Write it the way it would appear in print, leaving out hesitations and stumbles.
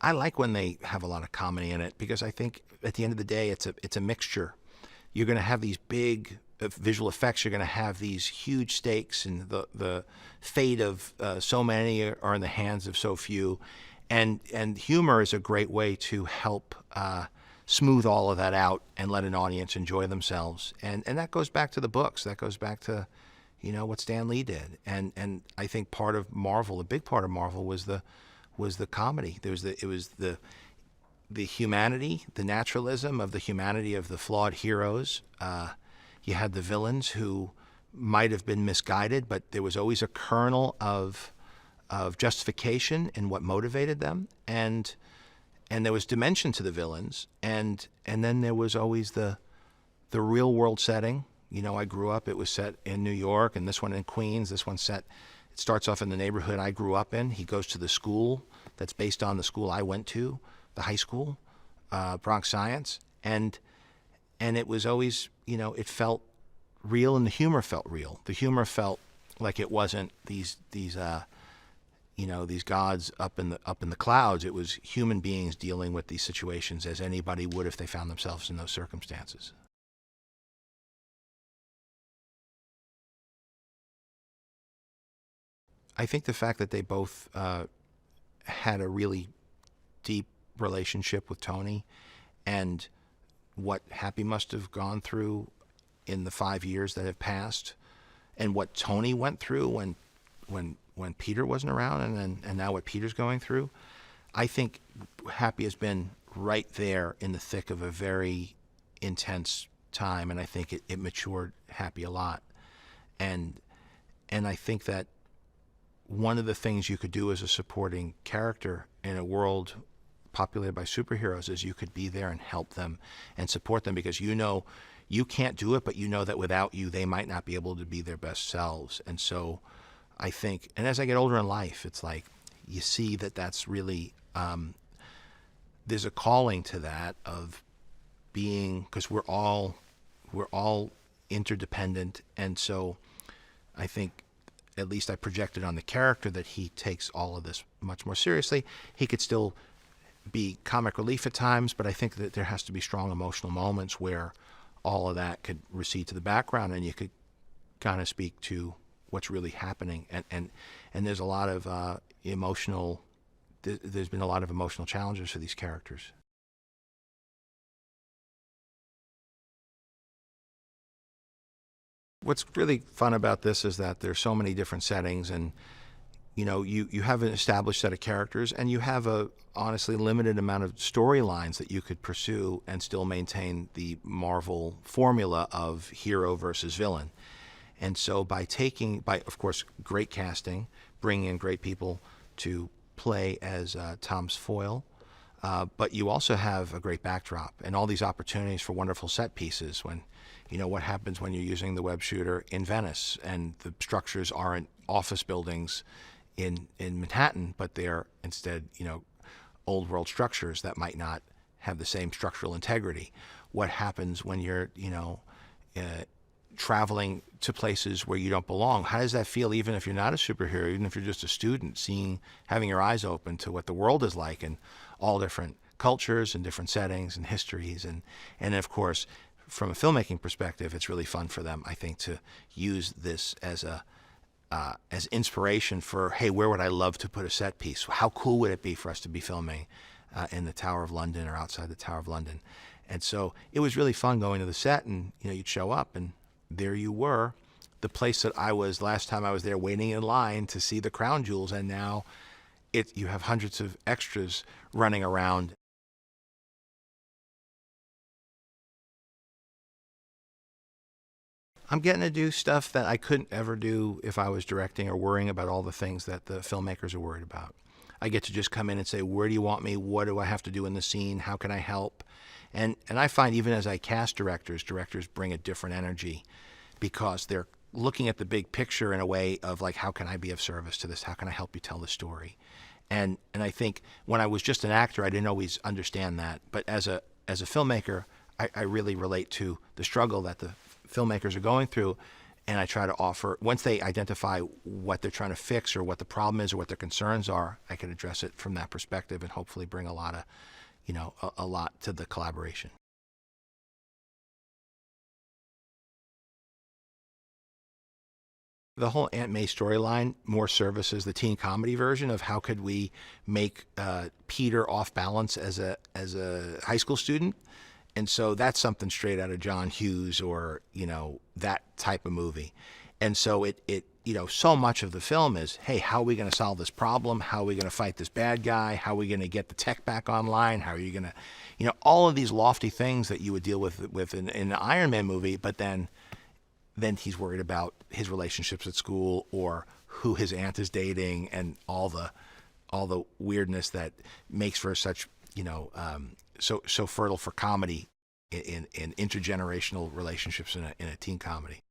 I like when they have a lot of comedy in it, because I think at the end of the day, it's a mixture. You're going to have these big visual effects. You're going to have these huge stakes, and the fate of so many are in the hands of so few. And humor is a great way to help smooth all of that out and let an audience enjoy themselves. And that goes back to the books. That goes back to, what Stan Lee did. And I think part of Marvel, a big part of Marvel, was the comedy. It was the humanity, the naturalism of the humanity of the flawed heroes. You had the villains who might have been misguided, but there was always a kernel of justification in what motivated them, and there was dimension to the villains, and then there was always the real world setting. I grew up, it was set in New York, and this one in Queens. This one it starts off in the neighborhood I grew up in. He goes to the school that's based on the school I went to, the high school, Bronx Science, and it was always, it felt real, and the humor felt real. The humor felt like it wasn't these gods up in the clouds. It was human beings dealing with these situations as anybody would if they found themselves in those circumstances. I think the fact that they both had a really deep relationship with Tony, and what Happy must have gone through in the 5 years that have passed, and what Tony went through when Peter wasn't around, and now what Peter's going through. I think Happy has been right there in the thick of a very intense time, and I think it matured Happy a lot. And I think that one of the things you could do as a supporting character in a world populated by superheroes is you could be there and help them and support them, because you can't do it, but that without you they might not be able to be their best selves. And so I think, and as I get older in life, it's like you see that that's really there's a calling to that of being, because we're all interdependent. And so I think, at least I projected on the character, that he takes all of this much more seriously. He could still be comic relief at times, but I think that there has to be strong emotional moments where all of that could recede to the background, and you could kind of speak to what's really happening. And there's a lot of there's been a lot of emotional challenges for these characters. What's really fun about this is that there's so many different settings, and you have an established set of characters, and you have a honestly limited amount of storylines that you could pursue and still maintain the Marvel formula of hero versus villain. And so by of course, great casting, bringing in great people to play as Tom's foil, but you also have a great backdrop and all these opportunities for wonderful set pieces. When what happens when you're using the web shooter in Venice, and the structures aren't office buildings in Manhattan, but they're instead, old world structures that might not have the same structural integrity. What happens when you're, traveling to places where you don't belong? How does that feel, even if you're not a superhero, even if you're just a student, having your eyes open to what the world is like, and all different cultures and different settings and histories. And of course, from a filmmaking perspective, it's really fun for them, I think, to use this as inspiration for, hey, where would I love to put a set piece? How cool would it be for us to be filming in the Tower of London or outside the Tower of London? And so it was really fun going to the set, and you'd show up, and there you were, the place that I was last time I was there, waiting in line to see the crown jewels, and now you have hundreds of extras running around. I'm getting to do stuff that I couldn't ever do if I was directing or worrying about all the things that the filmmakers are worried about. I get to just come in and say, where do you want me? What do I have to do in the scene? How can I help? And I find even as I cast directors bring a different energy, because they're looking at the big picture in a way of like, how can I be of service to this? How can I help you tell the story? And I think when I was just an actor, I didn't always understand that. But as a filmmaker, I really relate to the struggle that the filmmakers are going through, and I try to offer, once they identify what they're trying to fix or what the problem is or what their concerns are, I can address it from that perspective and hopefully bring a lot of, a lot to the collaboration. The whole Aunt May storyline more serves as the teen comedy version of how could we make Peter off balance as a high school student. And so that's something straight out of John Hughes or, that type of movie. And so so much of the film is, hey, how are we going to solve this problem? How are we going to fight this bad guy? How are we going to get the tech back online? How are you going to, all of these lofty things that you would deal with in an Iron Man movie, but then he's worried about his relationships at school or who his aunt is dating and all the weirdness that makes for such, so fertile for comedy in intergenerational relationships in a teen comedy.